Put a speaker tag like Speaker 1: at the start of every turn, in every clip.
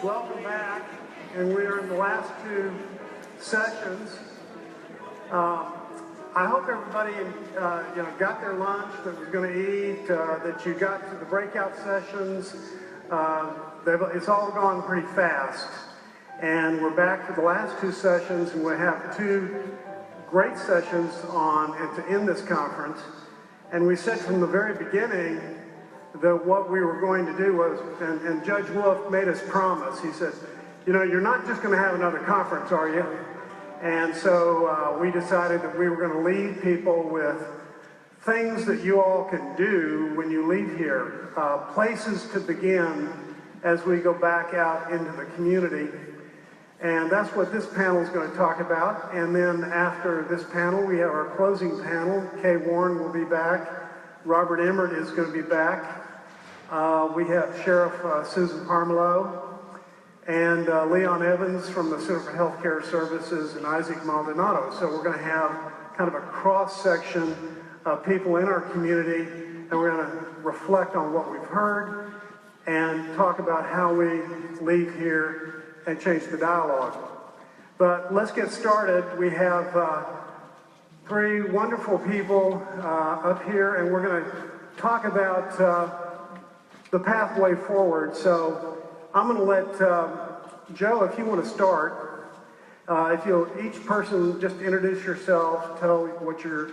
Speaker 1: Welcome back, and we are in the last two sessions. I hope everybody got their lunch that was going to eat, that you got to the breakout sessions. It's all gone pretty fast, and we're back to the last two sessions, and we have two great sessions on and to end this conference. And we said from the very beginning that what we were going to do was, and Judge Wolf made us promise, he said, you know, you're not just going to have another conference, are you? And so we decided that we were going to leave people with things that you all can do when you leave here, places to begin as we go back out into the community. And that's what this panel is going to talk about. And then after this panel, we have our closing panel. Kay Warren will be back. Robert Emmert is going to be back. We have Sheriff Susan Parmelo and Leon Evans from the Center for Healthcare Services and Isaac Maldonado. So we're going to have kind of a cross-section of people in our community, and we're going to reflect on what we've heard and talk about how we leave here and change the dialogue. But let's get started. We have three wonderful people up here, and we're going to talk about the pathway forward. So I'm going to let Joe, if you want to start, if you'll each person just introduce yourself, tell what your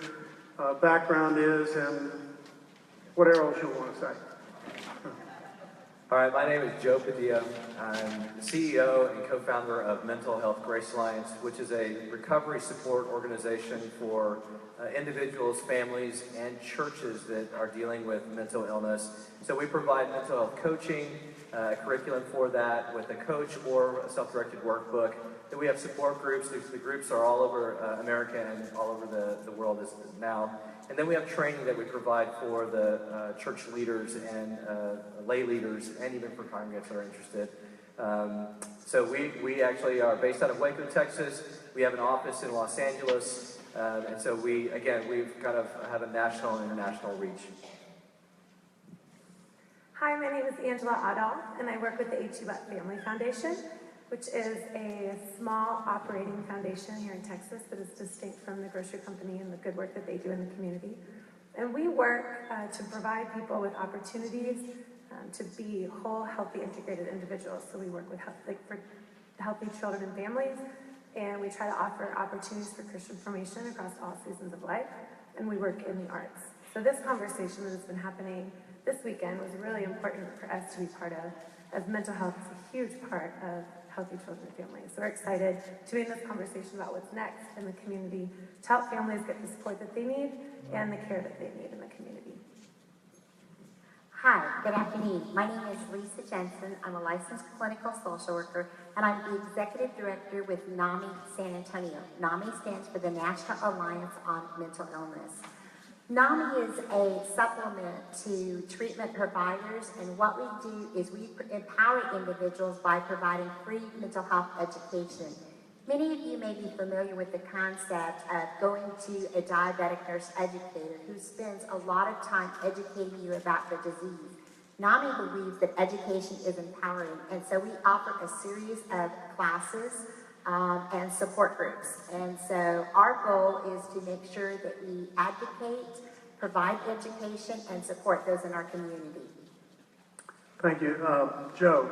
Speaker 1: background is, and whatever else you want to say.
Speaker 2: All right, my name is Joe Padilla. I'm the CEO and co-founder of Mental Health Grace Alliance, which is a recovery support organization for individuals, families, and churches that are dealing with mental illness. So we provide mental health coaching, a curriculum for that with a coach or a self-directed workbook. Then we have support groups. The groups are all over America and all over the world now. And then we have training that we provide for the church leaders and lay leaders, and even for congregants that are interested. So we actually are based out of Waco, Texas. We have an office in Los Angeles. And so we've kind of have a national and international reach.
Speaker 3: Hi, my name is Angela Adal, and I work with the H.U. Butt Family Foundation, which is a small operating foundation here in Texas that is distinct from the grocery company and the good work that they do in the community. And we work to provide people with opportunities to be whole, healthy, integrated individuals. So we work with for healthy children and families, and we try to offer opportunities for Christian formation across all seasons of life, and we work in the arts. So this conversation that has been happening this weekend was really important for us to be part of, as mental health is a huge part of healthy children and families. So we're excited to be in this conversation about what's next in the community to help families get the support that they need and the care that they need in the community.
Speaker 4: Hi, good afternoon. My name is Lisa Jensen. I'm a licensed clinical social worker, and I'm the executive director with NAMI San Antonio. NAMI stands for the National Alliance on Mental Illness. NAMI is a supplement to treatment providers, and what we do is we empower individuals by providing free mental health education. Many of you may be familiar with the concept of going to a diabetic nurse educator who spends a lot of time educating you about the disease. NAMI believes that education is empowering, and so we offer a series of classes and support groups. And so our goal is to make sure that we advocate, provide education, and support those in our community.
Speaker 1: Thank you. Joe,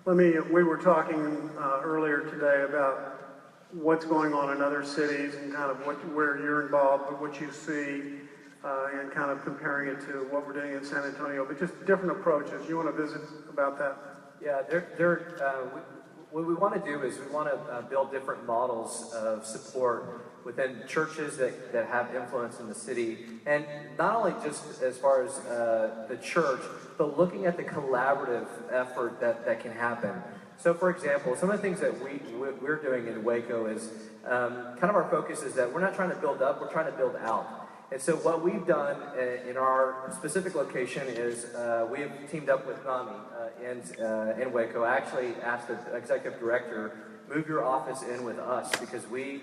Speaker 1: we were talking earlier today about what's going on in other cities and kind of where you're involved, but what you see, and kind of comparing it to what we're doing in San Antonio, but just different approaches. You want to visit about that?
Speaker 2: Yeah, what we want to do is we want to build different models of support within churches that have influence in the city, and not only just as far as the church, but looking at the collaborative effort that can happen. So, for example, some of the things that we're doing in Waco is kind of our focus is that we're not trying to build up, we're trying to build out. And so what we've done in our specific location is we have teamed up with NAMI in Waco. I actually asked the executive director, move your office in with us, because we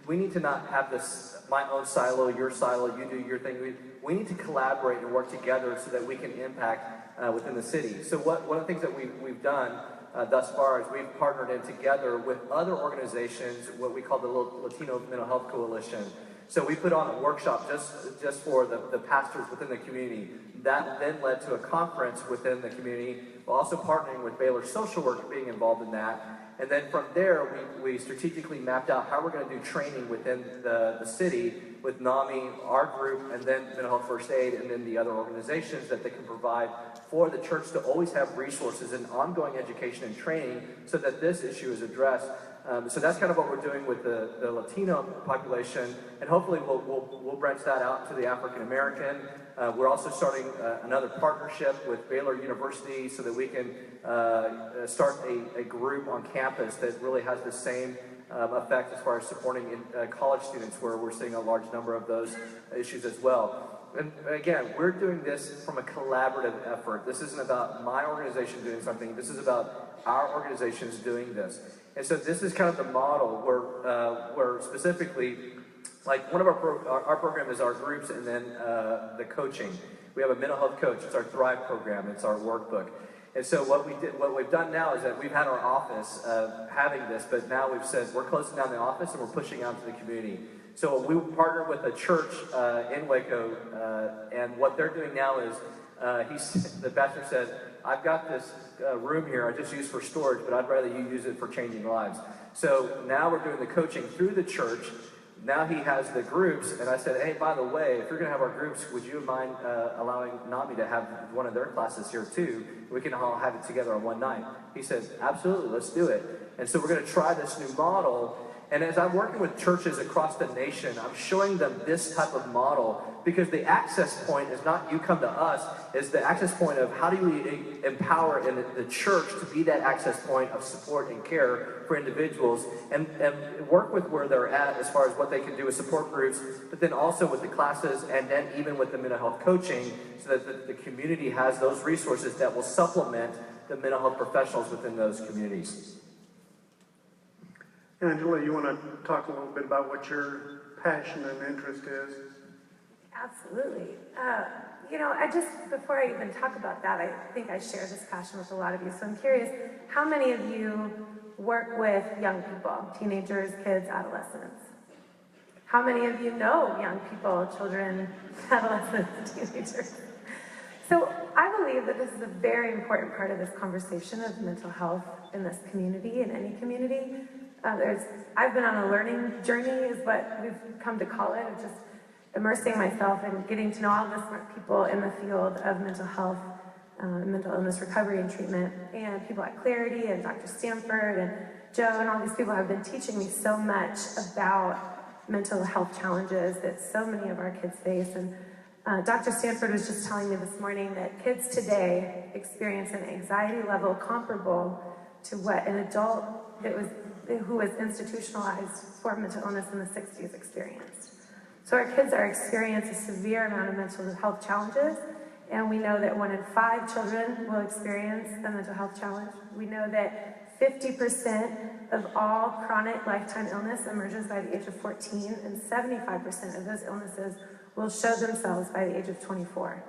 Speaker 2: need to not have this, my own silo, your silo, you do your thing. We need to collaborate and work together so that we can impact within the city. So one of the things that we've done thus far is we've partnered in together with other organizations, what we call the Latino Mental Health Coalition. So we put on a workshop just for the pastors within the community. That then led to a conference within the community, while also partnering with Baylor Social Work, being involved in that. And then from there, we strategically mapped out how we're going to do training within the city with NAMI, our group, and then Mental Health First Aid, and then the other organizations that they can provide for the church to always have resources and ongoing education and training so that this issue is addressed. So that's kind of what we're doing with the Latino population, and hopefully we'll branch that out to the African American. We're also starting another partnership with Baylor University so that we can start a group on campus that really has the same effect as far as supporting college students, where we're seeing a large number of those issues as well. And again, we're doing this from a collaborative effort. This isn't about my organization doing something. This is about our organizations doing this. And so this is kind of the model where specifically, like one of our program is our groups, and then the coaching. We have a mental health coach. It's our Thrive program. It's our workbook. And so what we've done now is that we've had our office having this, but now we've said we're closing down the office and we're pushing out to the community. So we partnered with a church in Waco, and what they're doing now is the pastor said, "I've got this room here I just use for storage, but I'd rather you use it for changing lives." So now we're doing the coaching through the church. Now he has the groups, and I said, "Hey, by the way, if you're going to have our groups, would you mind allowing NAMI to have one of their classes here too? We can all have it together on one night." He said, "Absolutely, let's do it." And so we're going to try this new model. And as I'm working with churches across the nation, I'm showing them this type of model, because the access point is not you come to us, it's the access point of how do we empower in the church to be that access point of support and care for individuals, and work with where they're at as far as what they can do with support groups, but then also with the classes, and then even with the mental health coaching, so that the community has those resources that will supplement the mental health professionals within those communities.
Speaker 1: Angela, you want to talk a little bit about what your passion and interest is?
Speaker 3: Absolutely. Before I even talk about that, I think I share this passion with a lot of you. So I'm curious, how many of you work with young people, teenagers, kids, adolescents? How many of you know young people, children, adolescents, teenagers? So I believe that this is a very important part of this conversation of mental health in this community, in any community. I've been on a learning journey, is what we've come to call it, of just immersing myself and getting to know all the smart people in the field of mental health, mental illness recovery and treatment, and people at Clarity and Dr. Stanford and Joe, and all these people have been teaching me so much about mental health challenges that so many of our kids face. And Dr. Stanford was just telling me this morning that kids today experience an anxiety level comparable to what an adult who was institutionalized for mental illness in the 60s experienced. So our kids are experiencing a severe amount of mental health challenges, and we know that 1 in 5 children will experience a mental health challenge. We know that 50% of all chronic lifetime illness emerges by the age of 14, and 75% of those illnesses will show themselves by the age of 24.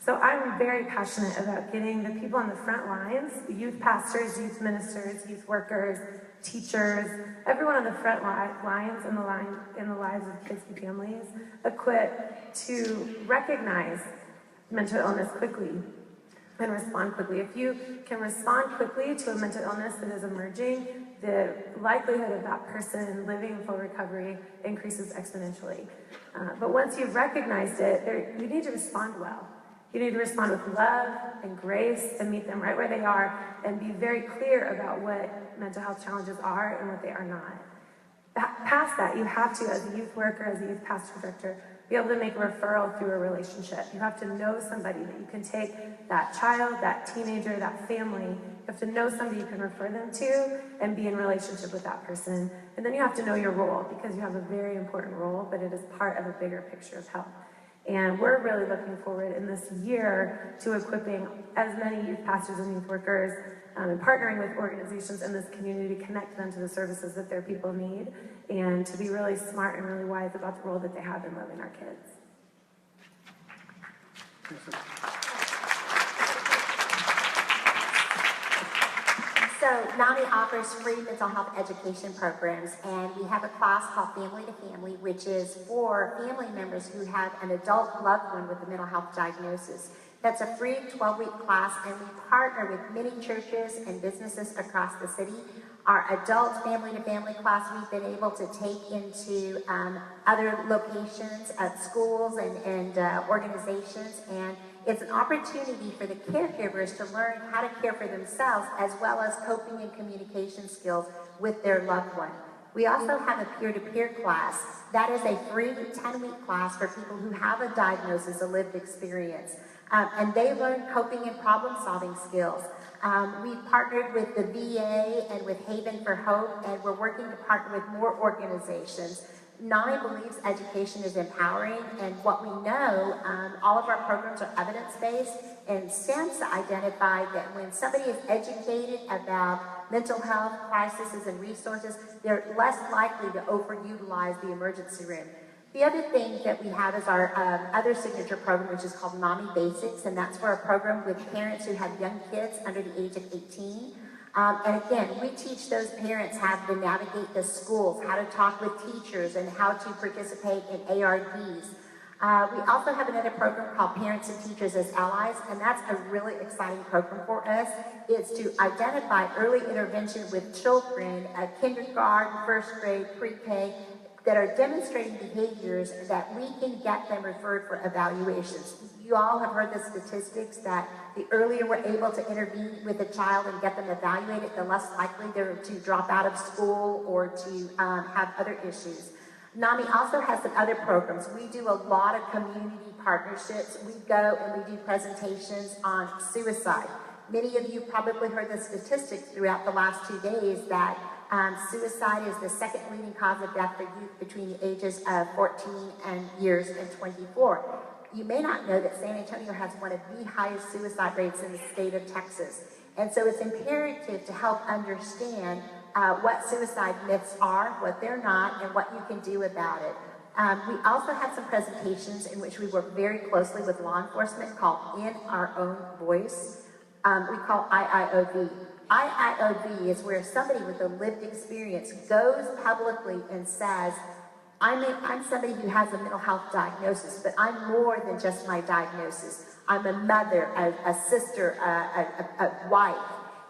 Speaker 3: So I'm very passionate about getting the people on the front lines, the youth pastors, youth ministers, youth workers, teachers, everyone on the front lines in the lives of kids and families, equipped to recognize mental illness quickly and respond quickly. If you can respond quickly to a mental illness that is emerging, the likelihood of that person living in full recovery increases exponentially. But once you've recognized it, you need to respond well. You need to respond with love and grace and meet them right where they are, and be very clear about what mental health challenges are and what they are not. Past that, you have to, as a youth worker, as a youth pastor director, be able to make a referral through a relationship. You have to know somebody that you can take that child, that teenager, that family. You have to know somebody you can refer them to and be in relationship with that person. And then you have to know your role, because you have a very important role, but it is part of a bigger picture of health. And we're really looking forward in this year to equipping as many youth pastors and youth workers and partnering with organizations in this community to connect them to the services that their people need, and to be really smart and really wise about the role that they have in loving our kids.
Speaker 4: So So NAMI offers free mental health education programs, and we have a class called Family to Family, which is for family members who have an adult loved one with a mental health diagnosis. That's a free 12-week class, and we partner with many churches and businesses across the city. Our adult family to family class we've been able to take into other locations at schools and organizations, and it's an opportunity for the caregivers to learn how to care for themselves as well as coping and communication skills with their loved one. We also have a peer-to-peer class. That is a free 10-week class for people who have a diagnosis, a lived experience. And they learn coping and problem-solving skills. We partnered with the VA and with Haven for Hope, and we're working to partner with more organizations. NAMI believes education is empowering, and what we know, all of our programs are evidence-based, and SAMHSA identified that when somebody is educated about mental health crises and resources, they're less likely to overutilize the emergency room. The other thing that we have is our other signature program, which is called NAMI Basics, and that's for a program with parents who have young kids under the age of 18. And again, we teach those parents how to navigate the schools, how to talk with teachers, and how to participate in ARDs. We also have another program called Parents and Teachers as Allies, and that's a really exciting program for us. It's to identify early intervention with children at kindergarten, first grade, pre-K, that are demonstrating behaviors that we can get them referred for evaluations. You all have heard the statistics that the earlier we're able to intervene with a child and get them evaluated, the less likely they're to drop out of school or to have other issues. NAMI also has some other programs. We do a lot of community partnerships. We go and we do presentations on suicide. Many of you probably heard the statistics throughout the last 2 days that suicide is the second leading cause of death for youth between the ages of 14 years and 24. You may not know that San Antonio has one of the highest suicide rates in the state of Texas. And so it's imperative to help understand what suicide myths are, what they're not, and what you can do about it. We also have some presentations in which we work very closely with law enforcement called In Our Own Voice. We call IIOV. IIOV is where somebody with a lived experience goes publicly and says, I'm somebody who has a mental health diagnosis, but I'm more than just my diagnosis. I'm a mother, a sister, a wife.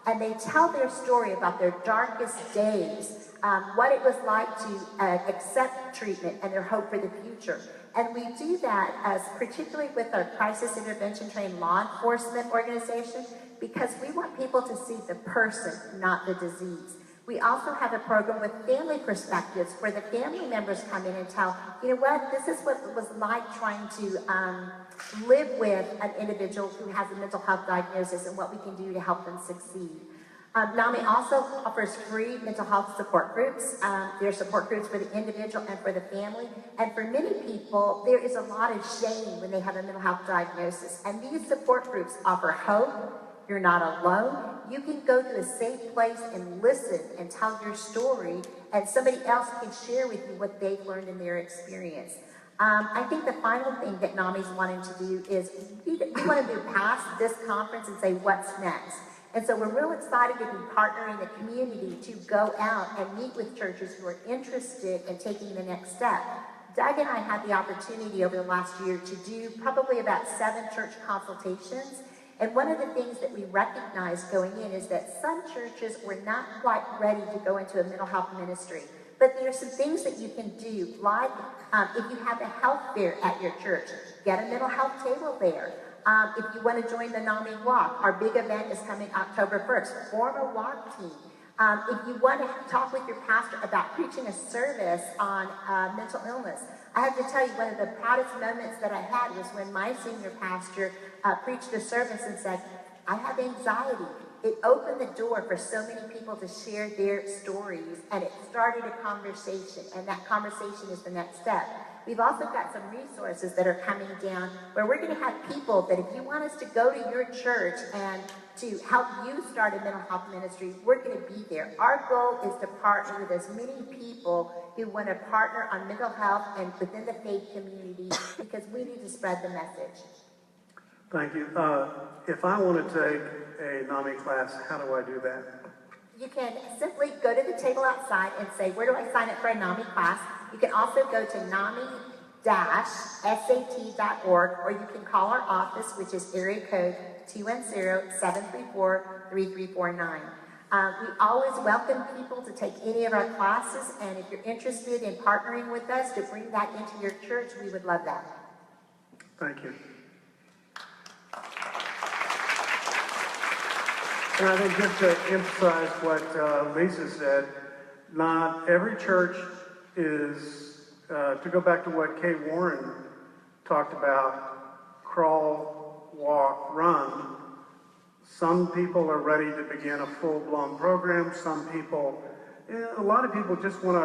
Speaker 4: And they tell their story about their darkest days, what it was like to accept treatment and their hope for the future. And we do that as particularly with our crisis intervention trained law enforcement organization, because we want people to see the person, not the disease. We also have a program with family perspectives where the family members come in and tell, you know what, this is what it was like trying to live with an individual who has a mental health diagnosis and what we can do to help them succeed. NAMI also offers free mental health support groups. There are support groups for the individual and for the family. And for many people, there is a lot of shame when they have a mental health diagnosis. And these support groups offer hope. You're not alone. You can go to a safe place and listen and tell your story, and somebody else can share with you what they've learned in their experience. I think the final thing that NAMI's wanting to do is we want to move past this conference and say, what's next? And so we're real excited to be partnering the community to go out and meet with churches who are interested in taking the next step. Doug and I had the opportunity over the last year to do probably about 7 church consultations. And one of the things that we recognized going in is that some churches were not quite ready to go into a mental health ministry. But there are some things that you can do, like if you have a health fair at your church, get a mental health table there. If you want to join the NAMI Walk, our big event is coming October 1st. Form a walk team. If you want to talk with your pastor about preaching a service on mental illness, I have to tell you, one of the proudest moments that I had was when my senior pastor preached a service and said, I have anxiety. It opened the door for so many people to share their stories, and it started a conversation, and that conversation is the next step. We've also got some resources that are coming down where we're going to have people that if you want us to go to your church and to help you start a mental health ministry, we're going to be there. Our goal is to partner with as many people who want to partner on mental health and within the faith community, because we need to spread the message.
Speaker 1: Thank you. If I want to take a NAMI class, how do I do that?
Speaker 4: You can simply go to the table outside and say, where do I sign up for a NAMI class? You can also go to NAMI-SAT.org, or you can call our office, which is area code 210-734-3349. We always welcome people to take any of our classes, and if you're interested in partnering with us to bring that into your church, we would love that.
Speaker 1: Thank you. And I think just to emphasize what Lisa said, not every church is, to go back to what Kay Warren talked about, crawl, walk, run. Some people are ready to begin a full-blown program. Some people, a lot of people just want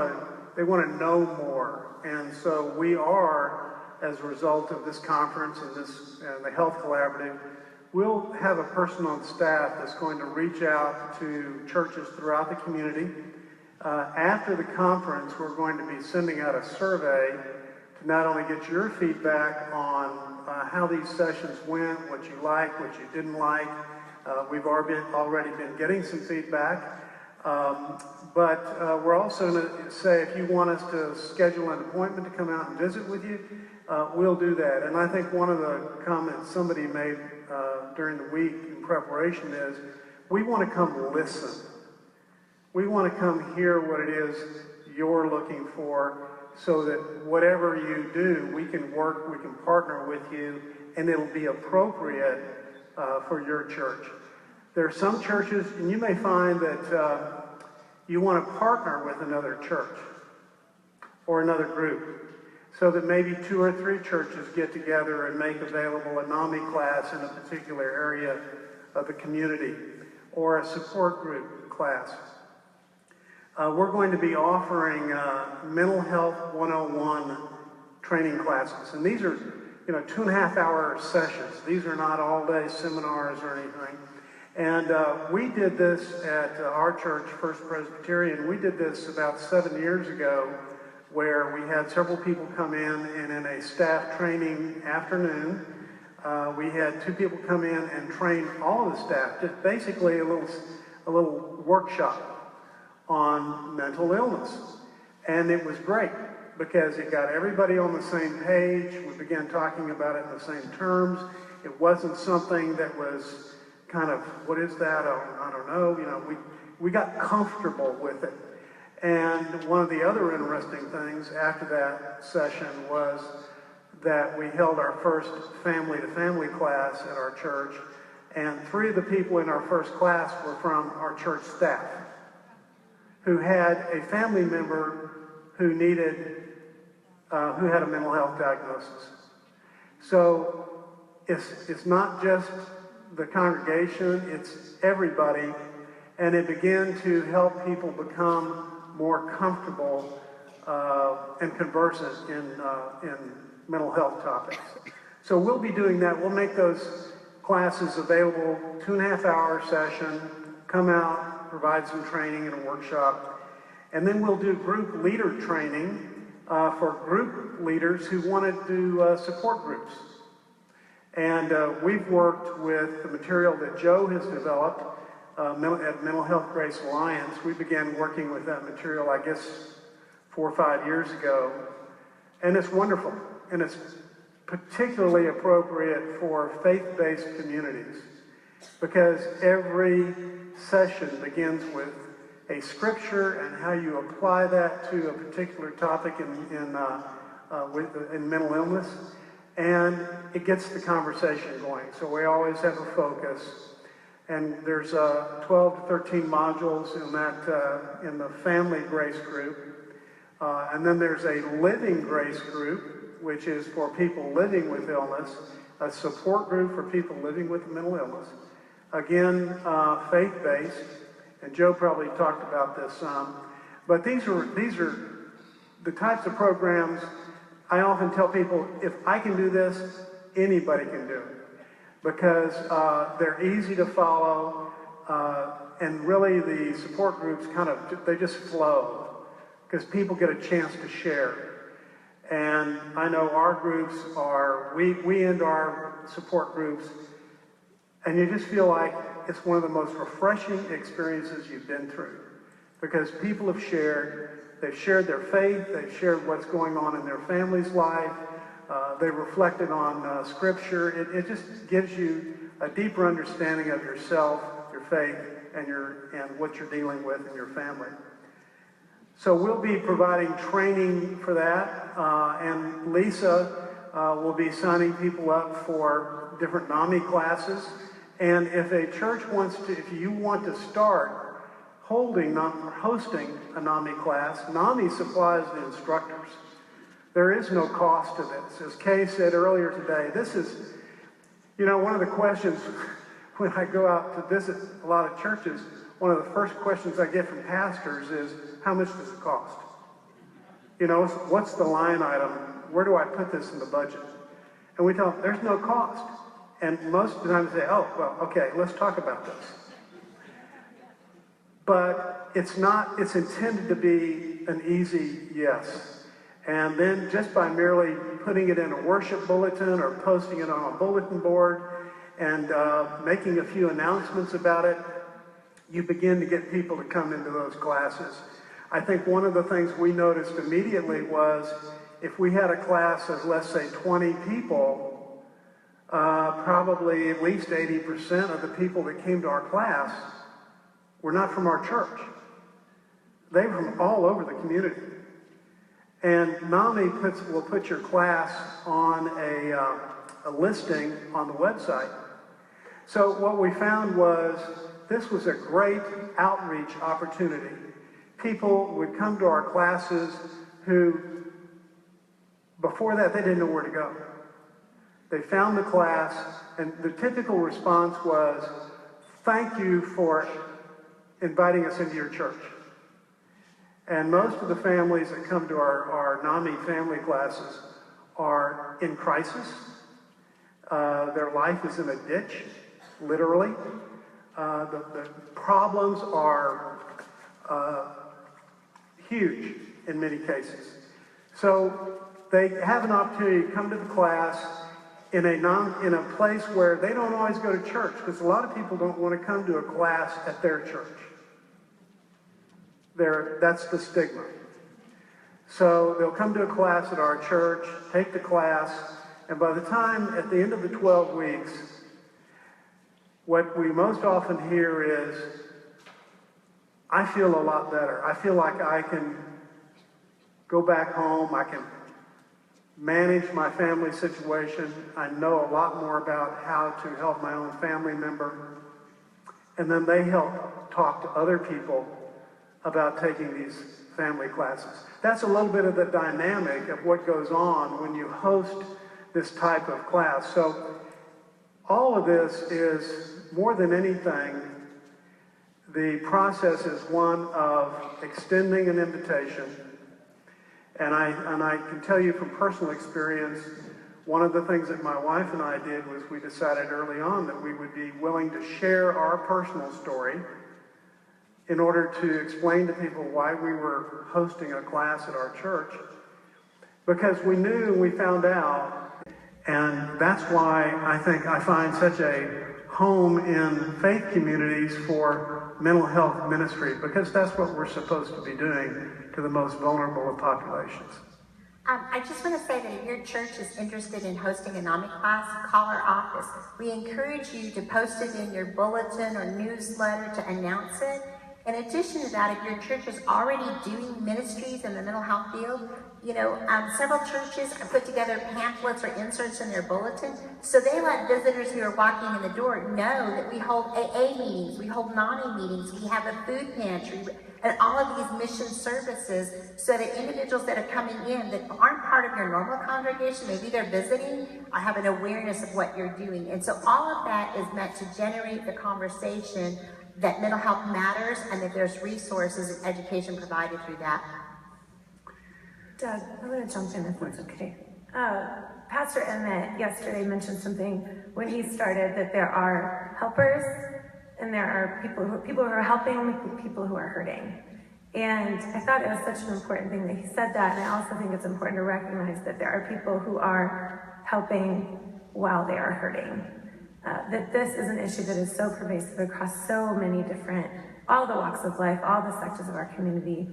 Speaker 1: to know more. And so we are, as a result of this conference and the Health Collaborative, we'll have a person on staff that's going to reach out to churches throughout the community. After the conference, we're going to be sending out a survey to not only get your feedback on how these sessions went, what you liked, what you didn't like. We've already been getting some feedback. But we're also going to say if you want us to schedule an appointment to come out and visit with you, we'll do that. And I think one of the comments somebody made during the week in preparation is, we want to come listen. We want to come hear what it is you're looking for, so that whatever you do, we can partner with you, and it'll be appropriate for your church. There are some churches, and you may find that you want to partner with another church or another group, so that maybe 2 or 3 churches get together and make available a NAMI class in a particular area of the community, or a support group class. We're going to be offering Mental Health 101 training classes, and these are 2.5-hour sessions. These are not all-day seminars or anything. And we did this at our church, First Presbyterian. We did this about 7 years ago, where we had several people come in, and in a staff training afternoon, we had 2 people come in and train all of the staff, just basically a little workshop on mental illness. And it was great, because it got everybody on the same page. We began talking about it in the same terms. It wasn't something that was kind of, what is that? I don't know. We got comfortable with it. And one of the other interesting things after that session was that we held our first family-to-family class at our church, and 3 of the people in our first class were from our church staff, who had a family member who had a mental health diagnosis. So it's not just the congregation, it's everybody, and it began to help people become more comfortable and conversant in mental health topics. So we'll be doing that. We'll make those classes available, 2.5-hour session, come out, provide some training and a workshop, and then we'll do group leader training for group leaders who want to do support groups. And we've worked with the material that Joe has developed at Mental Health Grace Alliance. We began working with that material, I guess, 4 or 5 years ago. And it's wonderful. And it's particularly appropriate for faith-based communities, because every session begins with a scripture and how you apply that to a particular topic in mental illness. And it gets the conversation going. So we always have a focus. And there's 12 to 13 modules in that in the family grace group. And then there's a living grace group, which is for people living with illness, a support group for people living with mental illness. Again, faith-based, and Joe probably talked about this some. But these are the types of programs I often tell people, if I can do this, anybody can do it. Because they're easy to follow, and really the support groups they just flow, because people get a chance to share. And I know our groups we end our support groups, and you just feel like it's one of the most refreshing experiences you've been through, because people have shared, they've shared their faith, they've shared what's going on in their family's life, they've reflected on Scripture. It just gives you a deeper understanding of yourself, your faith, and what you're dealing with in your family. So we'll be providing training for that, and Lisa will be signing people up for different NAMI classes. And if a church wants to, if you want to start hosting a NAMI class, NAMI supplies the instructors. There is no cost to this. As Kay said earlier today, this is, you know, one of the questions when I go out to visit a lot of churches, one of the first questions I get from pastors is, how much does it cost? You know, what's the line item? Where do I put this in the budget? And we tell them, there's no cost. And most of the time they say, oh, well, okay, let's talk about this. But it's not, it's intended to be an easy yes. And then just by merely putting it in a worship bulletin or posting it on a bulletin board and making a few announcements about it, you begin to get people to come into those classes. I think one of the things we noticed immediately was if we had a class of, let's say, 20 people, probably at least 80% of the people that came to our class were not from our church. They were from all over the community. And NAMI will put your class on a listing on the website. So what we found was this was a great outreach opportunity. People would come to our classes who, before that, they didn't know where to go. They found the class, and the typical response was, thank you for inviting us into your church. And most of the families that come to our NAMI family classes are in crisis. Their life is in a ditch, literally. The problems are huge in many cases. So they have an opportunity to come to the class in a place where they don't always go to church, because a lot of people don't want to come to a class at their church. That's the stigma. So they'll come to a class at our church, take the class, and by the time, at the end of the 12 weeks, what we most often hear is, I feel a lot better. I feel like I can go back home, I can manage my family situation, I know a lot more about how to help my own family member, and then they help talk to other people about taking these family classes. That's a little bit of the dynamic of what goes on when you host this type of class. So all of this is, more than anything, the process is one of extending an invitation. And I can tell you from personal experience, one of the things that my wife and I did was we decided early on that we would be willing to share our personal story in order to explain to people why we were hosting a class at our church, because we knew and we found out, and that's why I think I find such a home in faith communities for mental health ministry, because that's what we're supposed to be doing to the most vulnerable of populations.
Speaker 4: I just want to say that if your church is interested in hosting a NAMI class, call our office. We encourage you to post it in your bulletin or newsletter to announce it. In addition to that, if your church is already doing ministries in the mental health field, several churches put together pamphlets or inserts in their bulletin, so they let visitors who are walking in the door know that we hold AA meetings, we hold NAMI meetings, we have a food pantry, and all of these mission services, so that individuals that are coming in that aren't part of your normal congregation, maybe they're visiting, have an awareness of what you're doing. And so all of that is meant to generate the conversation that mental health matters and that there's resources and education provided through that.
Speaker 3: Doug, I'm going to jump in if that's okay. Pastor Emmett yesterday mentioned something when he started, that there are helpers and there are people who are helping people who are hurting. And I thought it was such an important thing that he said that, and I also think it's important to recognize that there are people who are helping while they are hurting. that this is an issue that is so pervasive across so many different, all the walks of life, all the sectors of our community.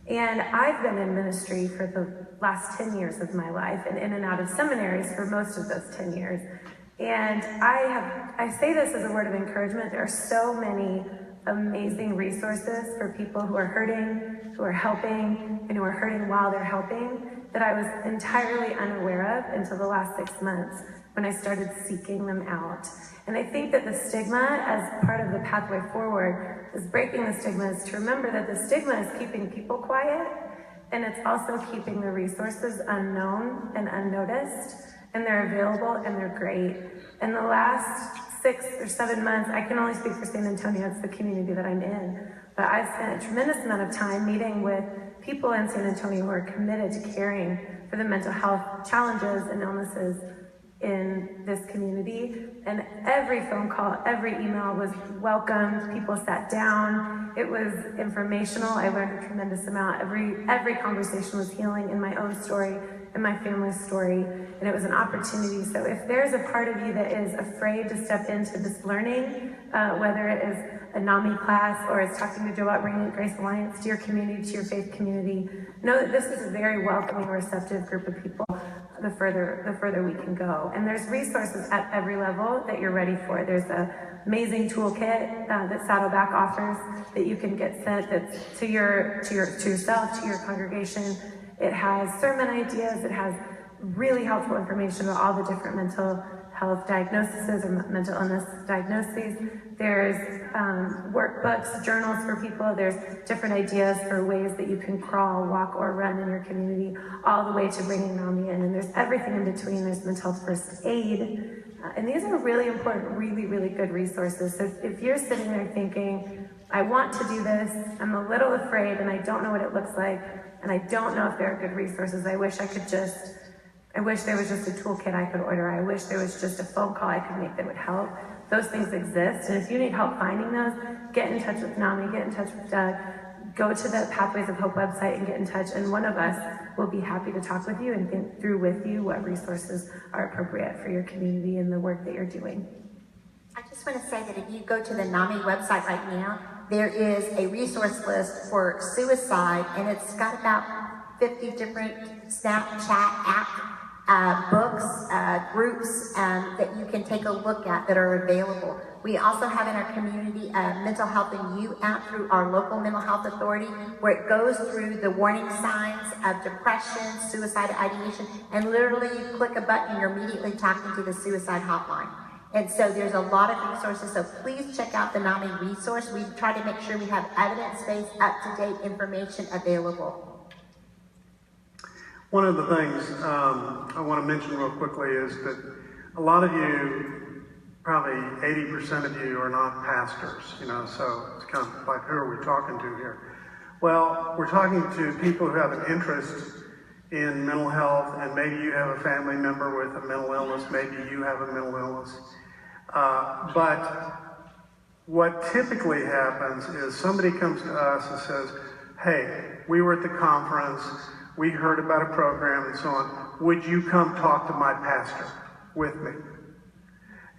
Speaker 3: And I've been in ministry for the last 10 years of my life and in and out of seminaries for most of those 10 years. And I say this as a word of encouragement. There are so many amazing resources for people who are hurting, who are helping, and who are hurting while they're helping that I was entirely unaware of until the last 6 months when I started seeking them out. And I think that the stigma, as part of the pathway forward, is breaking the stigma, is to remember that the stigma is keeping people quiet, and it's also keeping the resources unknown and unnoticed, and they're available and they're great. In the last 6 or 7 months, I can only speak for San Antonio, it's the community that I'm in, but I've spent a tremendous amount of time meeting with people in San Antonio who are committed to caring for the mental health challenges and illnesses in this community. And every phone call, every email was welcomed. People sat down. It was informational. I learned a tremendous amount. Every conversation was healing in my own story, in my family's story, and it was an opportunity. So if there's a part of you that is afraid to step into this learning, whether it is a NAMI class or is talking to Joe about bringing Grace Alliance to your community, to your faith community, know that this is a very welcoming, receptive group of people. The further we can go. And there's resources at every level that you're ready for. There's an amazing toolkit that Saddleback offers that you can get sent that's to yourself, to your congregation. It has sermon ideas, it has really helpful information about all the different mental health diagnoses or mental illness diagnoses. There's workbooks, journals for people. There's different ideas for ways that you can crawl, walk, or run in your community, all the way to bringing NAMI in. And there's everything in between. There's mental health first aid. And these are really important, really, really good resources. So if you're sitting there thinking, I want to do this, I'm a little afraid, and I don't know what it looks like, and I don't know if there are good resources, I wish there was just a toolkit I could order. I wish there was just a phone call I could make that would help. Those things exist, and if you need help finding those, get in touch with NAMI, get in touch with Doug, go to the Pathways of Hope website and get in touch, and one of us will be happy to talk with you and think through with you what resources are appropriate for your community and the work that you're doing.
Speaker 4: I just want to say that if you go to the NAMI website right now, there is a resource list for suicide, and it's got about 50 different Snapchat app books, groups that you can take a look at that are available. We also have in our community a Mental Health and You app through our local mental health authority, where it goes through the warning signs of depression, suicide ideation, and literally you click a button and you're immediately talking to the suicide hotline. And so there's a lot of resources, so please check out the NAMI resource. We try to make sure we have evidence-based, up-to-date information available.
Speaker 1: One of the things I want to mention real quickly is that a lot of you, probably 80% of you, are not pastors, so it's kind of like, who are we talking to here? Well, we're talking to people who have an interest in mental health, and maybe you have a family member with a mental illness, maybe you have a mental illness. But what typically happens is somebody comes to us and says, hey, we were at the conference, we heard about a program and so on. Would you come talk to my pastor with me?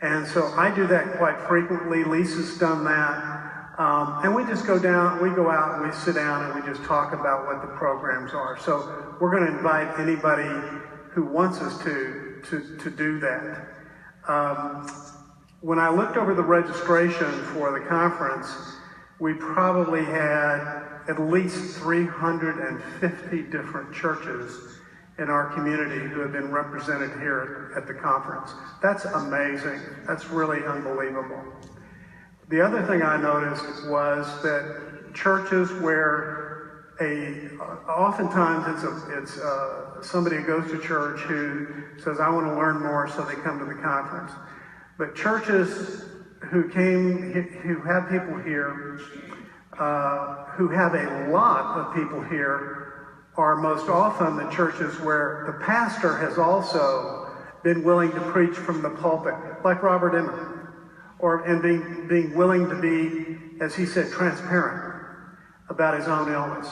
Speaker 1: And so I do that quite frequently. Lisa's done that. And we just go out and we sit down and we just talk about what the programs are. So we're going to invite anybody who wants us to do that. When I looked over the registration for the conference, we probably had at least 350 different churches in our community who have been represented here at the conference. That's amazing. That's really unbelievable. The other thing I noticed was that churches where oftentimes it's somebody who goes to church who says, I want to learn more, so they come to the conference. But churches who have people here, who have a lot of people here, are most often the churches where the pastor has also been willing to preach from the pulpit, like Robert Emmett, and being willing to be, as he said, transparent about his own illness.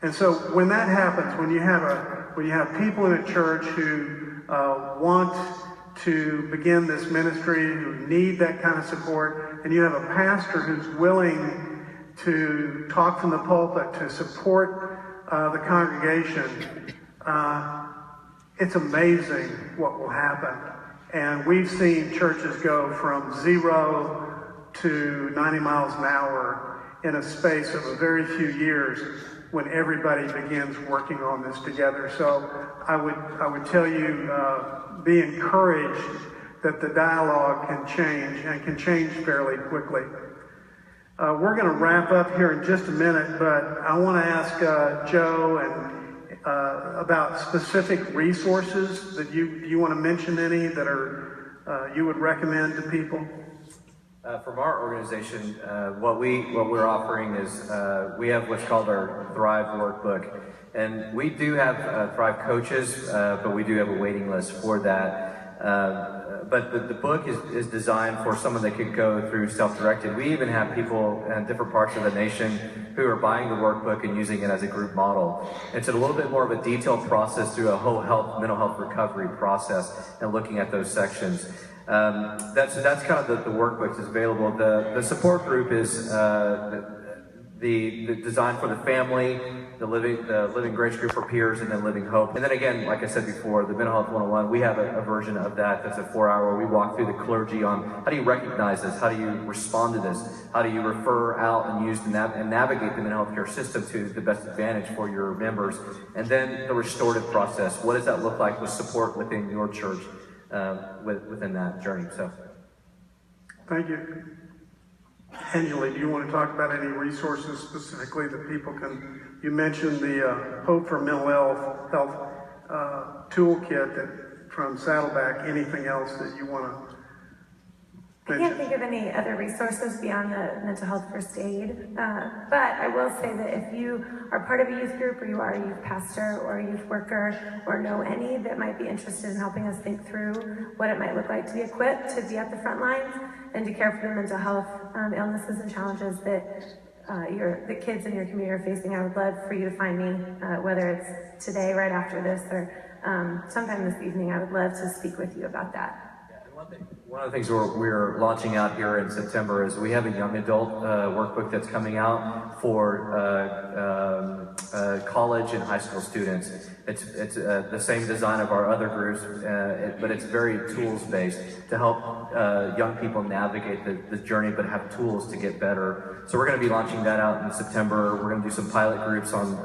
Speaker 1: And so when that happens, when you have people in a church who want to begin this ministry, who need that kind of support, and you have a pastor who's willing to talk from the pulpit to support the congregation, it's amazing what will happen. And we've seen churches go from 0 to 90 miles an hour in a space of a very few years when everybody begins working on this together. So I would tell you, be encouraged that the dialogue can change, and can change fairly quickly. We're going to wrap up here in just a minute, but I want to ask Joe and about specific resources that you want to mention, any that are you would recommend to people.
Speaker 2: From our organization, what we're offering is we have what's called our Thrive Workbook, and we do have Thrive coaches, but we do have a waiting list for that. But the book is designed for someone that could go through self-directed. We even have people in different parts of the nation who are buying the workbook and using it as a group model. It's a little bit more of a detailed process through a whole mental health recovery process and looking at those sections. That's kind of the workbook that's available. The support group is the design for the family, the Living Grace group for peers, and then Living Hope. And then again, like I said before, the Mental Health 101, we have a version of that that's a 4-hour. We walk through the clergy on how do you recognize this? How do you respond to this? How do you refer out and use and navigate the mental health care system to the best advantage for your members? And then the restorative process. What does that look like with support within your church within that journey? So,
Speaker 1: thank you. Angela, do you want to talk about any resources specifically that people can? You mentioned the Hope for Mental Health toolkit from Saddleback. Anything else that you want to
Speaker 3: I can't think of any other resources beyond the mental health first aid, but I will say that if you are part of a youth group, or you are a youth pastor or a youth worker, or know any that might be interested in helping us think through what it might look like to be equipped to be at the front lines and to care for the mental health illnesses and challenges that the kids in your community are facing, I would love for you to find me, whether it's today, right after this, or sometime this evening. I would love to speak with you about that.
Speaker 2: One of the things we're launching out here in September is we have a young adult workbook that's coming out for college and high school students. It's the same design of our other groups, but it's very tools-based to help young people navigate the journey, but have tools to get better. So we're going to be launching that out in September. We're going to do some pilot groups on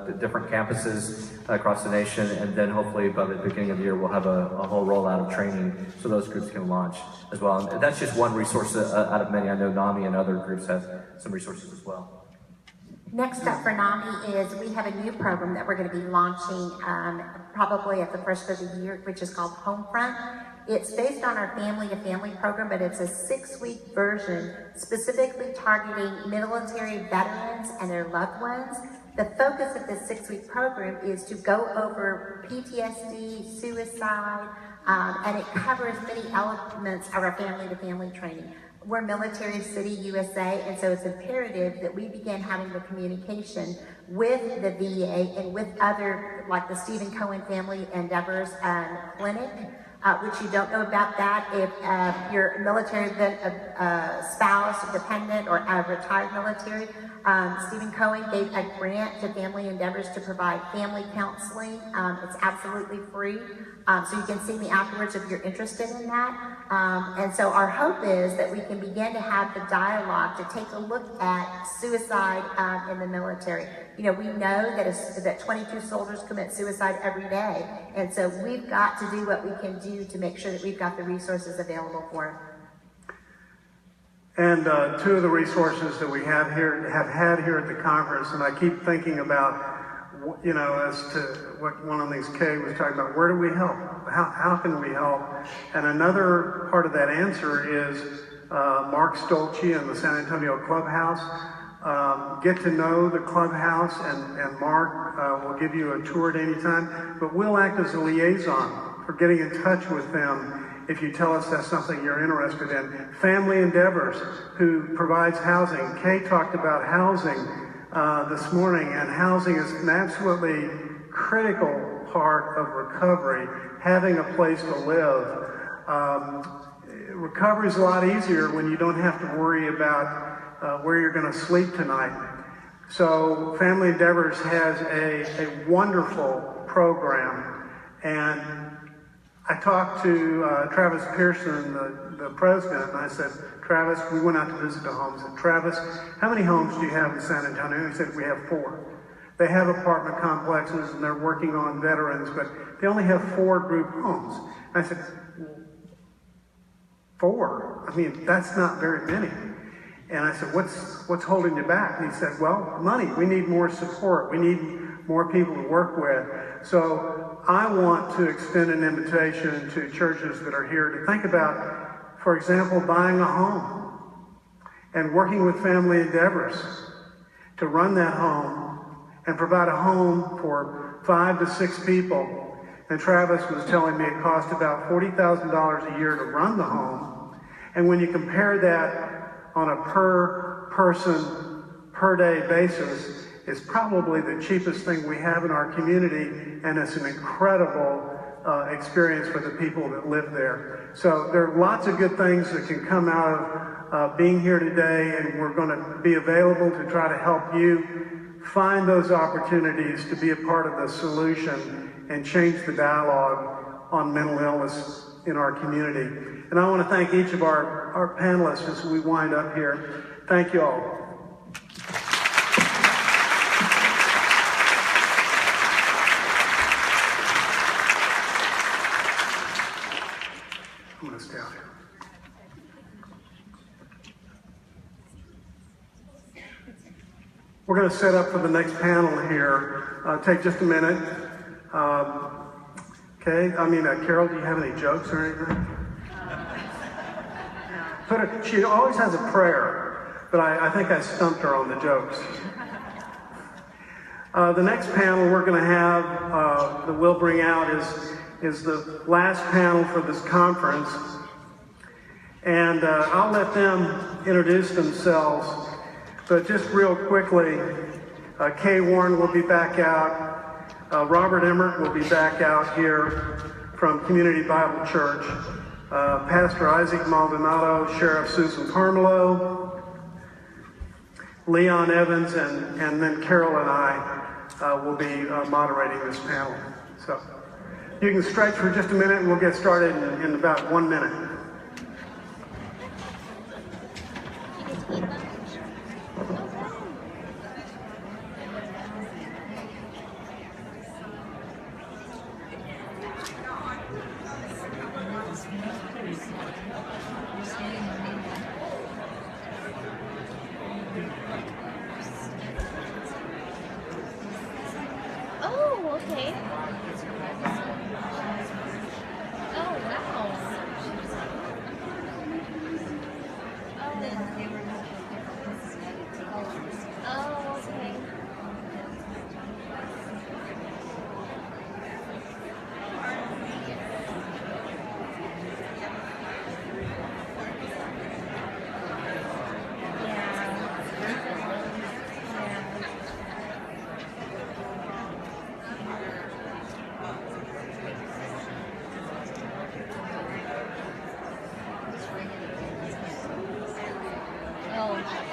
Speaker 2: the different campuses across the nation, and then hopefully by the beginning of the year we'll have a whole rollout of training so those groups can launch as well. And that's just one resource out of many. I know NAMI and other groups have some resources as well.
Speaker 4: Next up for NAMI is we have a new program that we're going to be launching probably at the first of the year, which is called Homefront. It's based on our Family to Family program, but it's a 6-week version specifically targeting military veterans and their loved ones. The focus of this 6-week program is to go over PTSD, suicide, and it covers many elements of our family to family training. We're Military City, USA, and so it's imperative that we begin having the communication with the VA and with other, like the Stephen Cohen Family Endeavors Clinic, which you don't know about that. If you're a military spouse, dependent, or retired military, Stephen Cohen gave a grant to Family Endeavors to provide family counseling. It's absolutely free. So you can see me afterwards if you're interested in that. And so our hope is that we can begin to have the dialogue to take a look at suicide in the military. You know, we know that 22 soldiers commit suicide every day. And so we've got to do what we can do to make sure that we've got the resources available for them.
Speaker 1: And two of the resources that we have had here at the conference, and I keep thinking about, you know, as to what one of these Kay was talking about, where do we help? How can we help? And another part of that answer is Mark Stolce and the San Antonio Clubhouse. Get to know the clubhouse, and Mark will give you a tour at any time, but we'll act as a liaison for getting in touch with them if you tell us that's something you're interested in. Family Endeavors, who provides housing. Kay talked about housing this morning, and housing is an absolutely critical part of recovery, having a place to live. Recovery is a lot easier when you don't have to worry about where you're going to sleep tonight. So Family Endeavors has a wonderful program, and I talked to Travis Pearson, the president, and I said, Travis, we went out to visit the homes. And Travis, how many homes do you have in San Antonio? He said, we have 4. They have apartment complexes and they're working on veterans, but they only have 4 group homes. And I said, 4? I mean, that's not very many. And I said, what's holding you back? And he said, well, money. We need more support. We need more people to work with. So I want to extend an invitation to churches that are here to think about, for example, buying a home and working with Family Endeavors to run that home and provide a home for 5 to 6 people. And Travis was telling me it cost about $40,000 a year to run the home. And when you compare that on a per person, per day basis, it's probably the cheapest thing we have in our community, and it's an incredible experience for the people that live there. So there are lots of good things that can come out of being here today, and we're going to be available to try to help you find those opportunities to be a part of the solution and change the dialogue on mental illness in our community. And I want to thank each of our panelists as we wind up here. Thank you all. I'm going to stay out here. We're going to set up for the next panel here. Take just a minute. Okay, Carol, do you have any jokes or anything? She always has a prayer, but I think I stumped her on the jokes. The next panel we're going to have that we'll bring out is the last panel for this conference. And I'll let them introduce themselves. But just real quickly, Kay Warren will be back out. Robert Emmert will be back out here from Community Bible Church. Pastor Isaac Maldonado, Sheriff Susan Carmelo, Leon Evans, and then Carol and I will be moderating this panel. So you can stretch for just a minute and we'll get started in about 1 minute.
Speaker 5: Oh, okay. Oh, wow. Oh, okay. Oh.